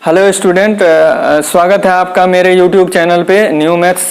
Hello student, स्वागत है आपका मेरे यूट्यूब चैनल पे न्यू मैथ्स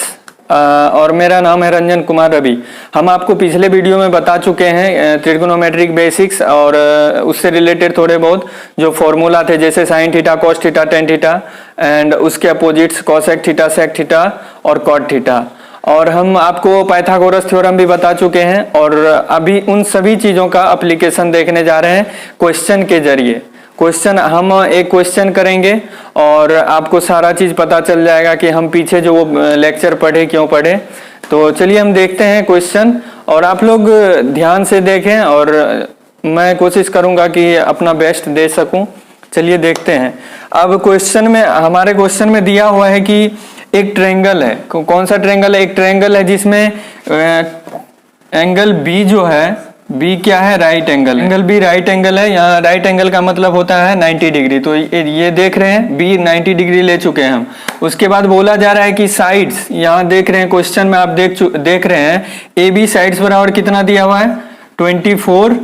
और मेरा नाम है रंजन कुमार रवि। हम आपको पिछले वीडियो में बता चुके हैं ट्रिग्नोमेट्रिक बेसिक्स और उससे रिलेटेड थोड़े बहुत जो फॉर्मूला थे, जैसे sine theta, cos theta, tan theta and उसके opposites cosec theta, sec theta और कॉट थीटा। और हम आपको पाइथागोरस थ्योरम भी बता चुके हैं और अभी उन सभी चीज़ों का एप्लीकेशन देखने जा रहे हैं क्वेश्चन के जरिए। हम एक क्वेश्चन करेंगे और आपको सारा चीज पता चल जाएगा कि हम पीछे जो वो लेक्चर पढ़े क्यों पढ़े। तो चलिए हम देखते हैं क्वेश्चन और आप लोग ध्यान से देखें और मैं कोशिश करूंगा कि अपना बेस्ट दे सकूं। चलिए देखते हैं। अब हमारे क्वेश्चन में दिया हुआ है कि एक ट्रायंगल है। कौन सा ट्रायंगल है? एक ट्रायंगल है जिसमें एंगल बी जो है, बी क्या है? Right angle. Angle B right angle है। यहाँ राइट एंगल का मतलब होता है 90 डिग्री। तो ये देख रहे हैं बी 90 डिग्री ले चुके हैं हम। उसके बाद बोला जा रहा है कि साइड्स, यहाँ देख रहे हैं क्वेश्चन में आप देख रहे हैं ए बी साइड्स बराबर कितना दिया हुआ है? 24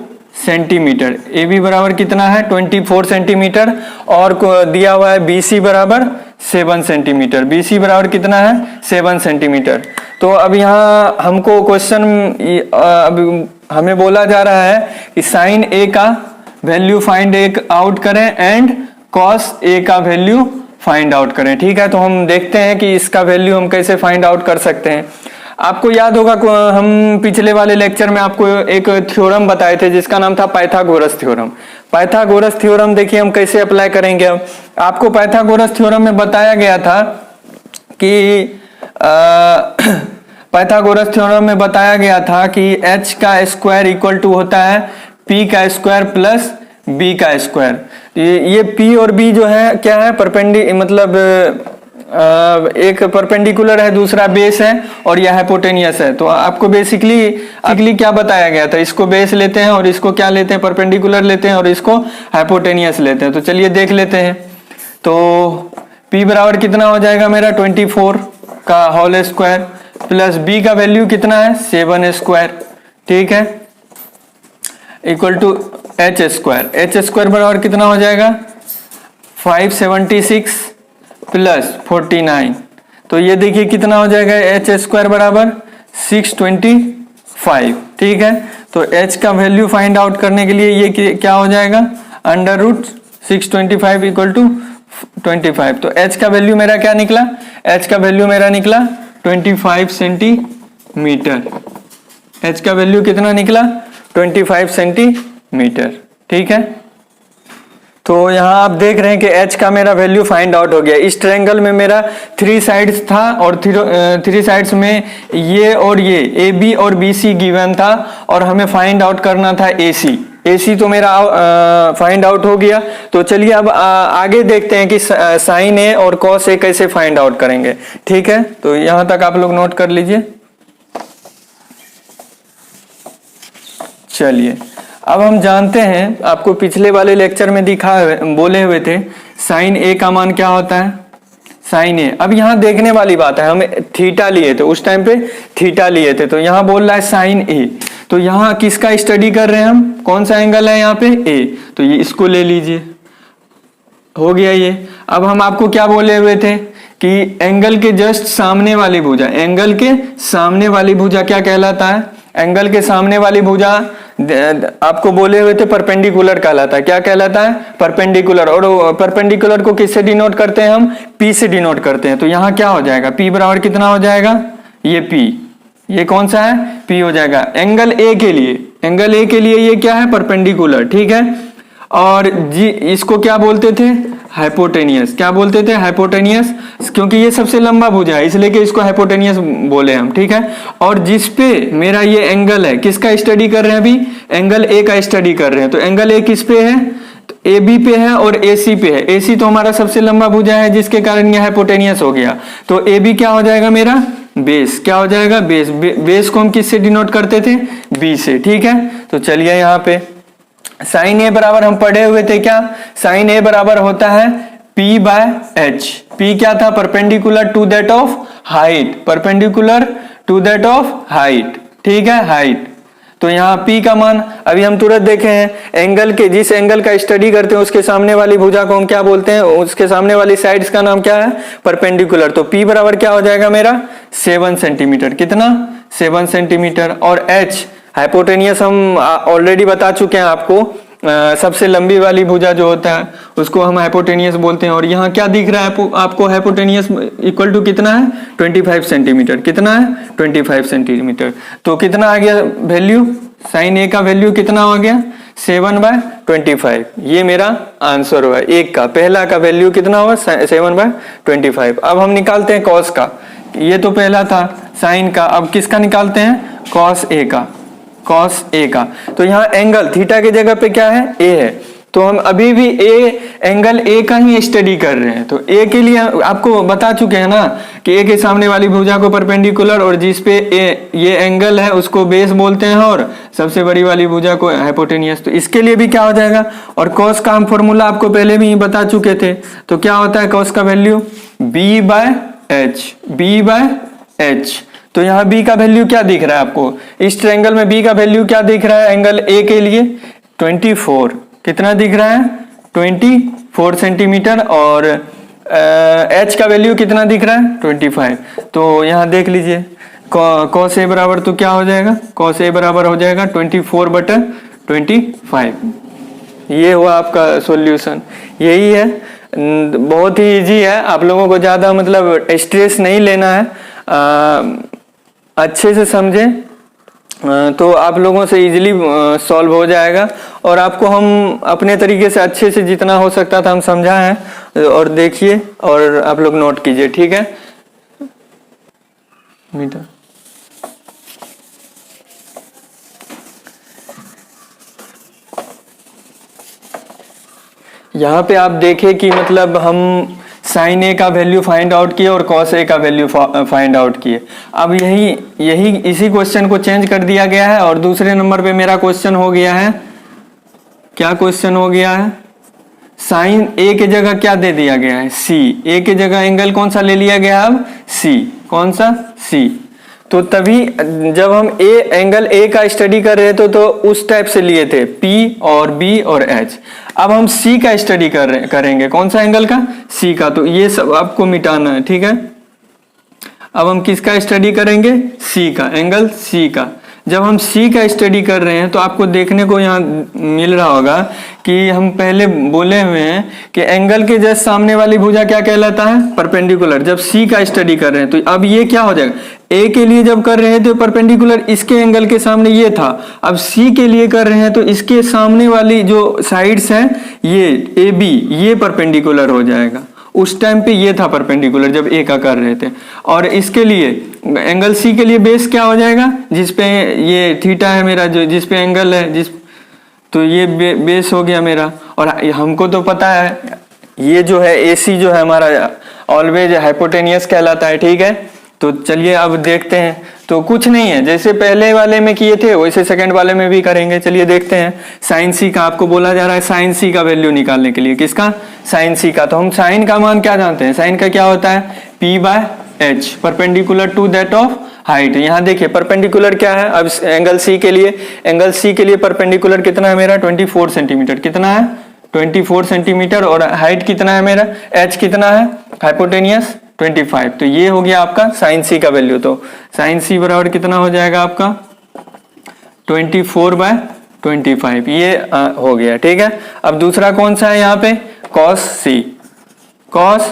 सेंटीमीटर। ए बी बराबर कितना है? 24 सेंटीमीटर। और दिया हुआ है बी सी बराबर 7 सेंटीमीटर। बी सी बराबर कितना है? 7 सेंटीमीटर। तो अब यहाँ हमको क्वेश्चन अब हमें बोला जा रहा है कि साइन ए का वैल्यू फाइंड आउट करें एंड कॉस ए का वैल्यू फाइंड आउट करें। ठीक है, तो हम देखते हैं कि इसका वैल्यू हम कैसे फाइंड आउट कर सकते हैं। आपको याद होगा हम पिछले वाले लेक्चर में आपको एक थ्योरम बताए थे जिसका नाम था पाइथागोरस थ्योरम। पाइथागोरस थ्योरम देखिए हम कैसे अप्लाई करेंगे। अब आपको पाइथागोरस थ्योरम में बताया गया था कि पाइथागोरस थ्योरम में बताया गया था कि h का स्क्वायर इक्वल टू होता है p का स्क्वायर प्लस b का स्क्वायर। ये p और b जो है क्या है? एक परपेंडिकुलर है, दूसरा बेस है और यह हाइपोटेनियस है। तो आपको बेसिकली क्या बताया गया था? इसको बेस लेते हैं और इसको क्या लेते हैं? परपेंडिकुलर लेते हैं और इसको हाइपोटेनियस लेते हैं। तो चलिए देख लेते हैं। तो p बराबर कितना हो जाएगा मेरा? 24 का होल स्क्वायर प्लस b का वैल्यू कितना है? 7 स्क्वायर। ठीक है, equal to h square. h square बराबर कितना हो जाएगा? 576 प्लस 49। तो ये देखिए कितना हो जाएगा? h स्क्वायर बराबर 625। ठीक है, तो h का वैल्यू फाइंड आउट करने के लिए ये क्या हो जाएगा? Under root 625 equal to 25। तो h का वैल्यू मेरा क्या निकला? h का वैल्यू मेरा निकला 25 सेंटीमीटर। h का वैल्यू कितना निकला? 25 सेंटीमीटर। ठीक है, तो यहाँ आप देख रहे हैं कि h का मेरा वैल्यू फाइंड आउट हो गया। इस ट्रायंगल में मेरा 3 साइड्स था और 3 साइड्स में ये और ये ए बी और बी सी गिवन था और हमें फाइंड आउट करना था ए सी। तो मेरा फाइंड आउट हो गया। तो चलिए अब आगे देखते हैं कि साइन ए और कॉस ए कैसे फाइंड आउट करेंगे। ठीक है, तो यहां तक आप लोग नोट कर लीजिए। चलिए अब हम जानते हैं, आपको पिछले वाले लेक्चर में बोले हुए थे साइन ए का मान क्या होता है? साइन ए। अब यहाँ देखने वाली बात है, हम थीटा लिए थे उस टाइम पे, थीटा लिए थे। तो यहाँ बोल रहा है साइन ए। तो यहाँ किसका स्टडी कर रहे हैं हम? कौन सा एंगल है यहाँ पे? ए। तो ये इसको ले लीजिए, हो गया ये। अब हम आपको क्या बोले हुए थे कि एंगल के जस्ट सामने वाली भुजा, एंगल के सामने वाली भुजा क्या कहलाता है? एंगल के सामने वाली भुजा आपको बोले हुए थे परपेंडिकुलर कहलाता है। क्या कहलाता है? परपेंडिकुलर। और परपेंडिकुलर को किससे डिनोट करते हैं हम? P से डिनोट करते हैं। तो यहाँ क्या हो जाएगा? P बराबर कितना हो जाएगा? ये P, ये कौन सा है? P हो जाएगा। एंगल A के लिए ये क्या है? परपेंडिकुलर। ठीक है, और जी इसको क्या बोलते थे? हाइपोटेनियस। क्या बोलते थे? हाइपोटेनियस, क्योंकि ये सबसे लंबा भुजा है इसलिए कि इसको हाइपोटेनियस बोले हम। ठीक है, और जिस पे मेरा ये एंगल है, किसका स्टडी कर रहे हैं अभी? एंगल ए का स्टडी कर रहे हैं। तो एंगल ए किस पे है? तो ए बी पे है और ए सी पे है। ए सी तो हमारा सबसे लंबा भुजा है जिसके कारण ये हाइपोटेनियस हो गया। तो ए बी क्या हो जाएगा मेरा? बेस। क्या हो जाएगा? बेस। बेस को हम किससे डिनोट करते थे? बी से। ठीक है, तो चलिए यहाँ पे साइन ए बराबर हम पढ़े हुए थे क्या? साइन ए बराबर होता है P बाय H। P क्या था? Perpendicular to that of height, perpendicular to that of height. ठीक है, हाइट। तो यहाँ P का मान अभी हम तुरंत देखे हैं, एंगल के जिस एंगल का स्टडी करते हैं उसके सामने वाली भुजा को हम क्या बोलते हैं, उसके सामने वाली साइड्स का नाम क्या है, परपेंडिकुलर। तो P बराबर क्या हो जाएगा मेरा 7 सेंटीमीटर, कितना 7 सेंटीमीटर। और H हाइपोटेनियस हम ऑलरेडी बता चुके हैं आपको, सबसे लंबी वाली भुजा जो होता है उसको हम हाइपोटेनियस बोलते हैं। और यहाँ क्या दिख रहा है आपको, हाइपोटेनियस इक्वल टू कितना है 25 सेंटीमीटर, कितना है 25 सेंटीमीटर। तो कितना आ गया वैल्यू, साइन ए का वैल्यू कितना हो गया 7/25। ये मेरा आंसर हुआ एक का, पहला का वैल्यू कितना हुआ 7/25। अब हम निकालते हैं कॉस का, ये तो पहला था साइन का, अब किसका निकालते हैं कॉस ए का, कॉस ए का। तो यहाँ एंगल थीटा की जगह पे क्या है ए है, तो हम अभी भी एंगल ए का ही स्टडी कर रहे हैं। तो ए के लिए आपको बता चुके हैं ना कि ए के सामने वाली भुजा को परपेंडिकुलर और जिस पे ये एंगल है उसको बेस बोलते हैं और सबसे बड़ी वाली भुजा को हाइपोटेनियस। तो इसके लिए भी क्या हो जाएगा, और कॉस का हम फॉर्मूला आपको पहले भी बता चुके थे। तो क्या होता है कॉस का वैल्यू B/H, B/H। तो यहाँ B का वैल्यू क्या दिख रहा है आपको, इस ट्रायंगल में B का वैल्यू क्या दिख रहा है एंगल A के लिए 24, कितना दिख रहा है 24 सेंटीमीटर। और H का वैल्यू कितना दिख रहा है 25। तो यहाँ देख लीजिए cos A बराबर तो क्या हो जाएगा, cos A बराबर हो जाएगा 24/25। ये हुआ आपका सॉल्यूशन, यही है, बहुत ही इजी है, आप लोगों को ज्यादा मतलब स्ट्रेस नहीं लेना है, अच्छे से समझें तो आप लोगों से इजीली सॉल्व हो जाएगा। और आपको हम अपने तरीके से अच्छे से जितना हो सकता था हम समझा है, और देखिए और आप लोग नोट कीजिए, ठीक है। मीटर यहाँ पे आप देखें कि मतलब हम साइन ए का वैल्यू फाइंड आउट किए और कॉस ए का वैल्यू फाइंड आउट किए। अब यही इसी क्वेश्चन को चेंज कर दिया गया है और दूसरे नंबर पे मेरा क्वेश्चन हो गया है, क्या क्वेश्चन हो गया है, साइन ए के जगह क्या दे दिया गया है सी, ए के जगह एंगल कौन सा ले लिया गया अब सी, कौन सा सी। तो तभी जब हम एंगल ए का स्टडी कर रहे थे तो उस टाइप से लिए थे P और B और H। अब हम C का स्टडी करेंगे, कौन सा एंगल का C का। तो ये सब आपको मिटाना है, ठीक है। अब हम किसका स्टडी करेंगे C का, एंगल C का। जब हम C का स्टडी कर रहे हैं तो आपको देखने को यहाँ मिल रहा होगा कि हम पहले बोले हुए हैं कि एंगल के जस्ट सामने वाली भुजा क्या कहलाता है परपेंडिकुलर। जब C का स्टडी कर रहे हैं तो अब ये क्या हो जाएगा, A के लिए जब कर रहे थे परपेंडिकुलर इसके एंगल के सामने ये था, अब C के लिए कर रहे हैं तो इसके सामने वाली जो साइड्स हैं ये AB ये परपेंडिकुलर हो जाएगा। उस टाइम पे ये था परपेंडिकुलर जब ए का कर रहे थे। और इसके लिए एंगल सी के लिए बेस क्या हो जाएगा, जिसपे ये थीटा है मेरा, जो जिसपे एंगल है तो ये बेस हो गया मेरा। और हमको तो पता है ये जो है AC जो है हमारा ऑलवेज हाइपोटेनियस कहलाता है, ठीक है। तो चलिए अब देखते हैं। तो कुछ नहीं है, जैसे पहले वाले में किए थे वैसे सेकंड वाले में भी करेंगे। चलिए देखते हैं। साइन सी का आपको बोला जा रहा है साइन सी का वैल्यू निकालने के लिए, किसका साइन सी का। तो हम साइन का मान क्या जानते हैं, साइन का क्या होता है P/H perpendicular to that of height. यहाँ देखिए परपेंडिकुलर क्या है, अब एंगल सी के लिए परपेंडिकुलर कितना है मेरा 24 सेंटीमीटर, कितना है 24 सेंटीमीटर। और हाइट कितना है मेरा H कितना है हाइपोटेनियस 25। तो ये हो गया आपका साइन सी का वैल्यू। तो साइन सी बराबर कितना हो जाएगा आपका 24/25, ये हो गया, ठीक है। अब दूसरा कौन सा है यहाँ पे कॉस सी, कॉस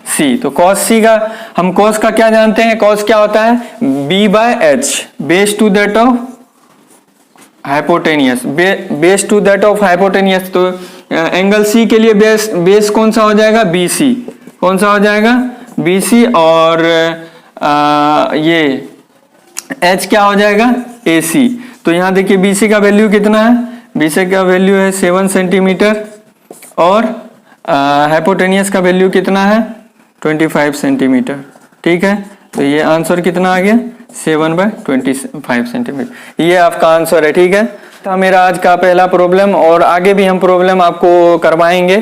सी। तो कॉस सी का हम कॉस का क्या जानते हैं, कॉस क्या होता है B/H base to that of hypotenuse, base to that of hypotenuse. तो एंगल सी के लिए बेस कौन सा हो जाएगा BC, कौन सा हो जाएगा BC। और ये H क्या हो जाएगा AC। तो यहाँ देखिए BC का वैल्यू कितना है, BC का वैल्यू है 7 सेंटीमीटर और हाइपोटेनियस का वैल्यू कितना है 25 सेंटीमीटर, ठीक है। तो ये आंसर कितना आ गया 7/25 सेंटीमीटर, ये आपका आंसर है, ठीक है। था मेरा आज का पहला प्रॉब्लम, और आगे भी हम प्रॉब्लम आपको करवाएंगे।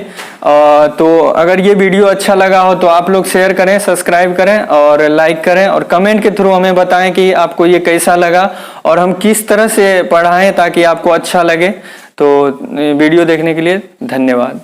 तो अगर ये वीडियो अच्छा लगा हो तो आप लोग शेयर करें, सब्सक्राइब करें और लाइक करें, और कमेंट के थ्रू हमें बताएं कि आपको ये कैसा लगा और हम किस तरह से पढ़ाएं ताकि आपको अच्छा लगे। तो वीडियो देखने के लिए धन्यवाद।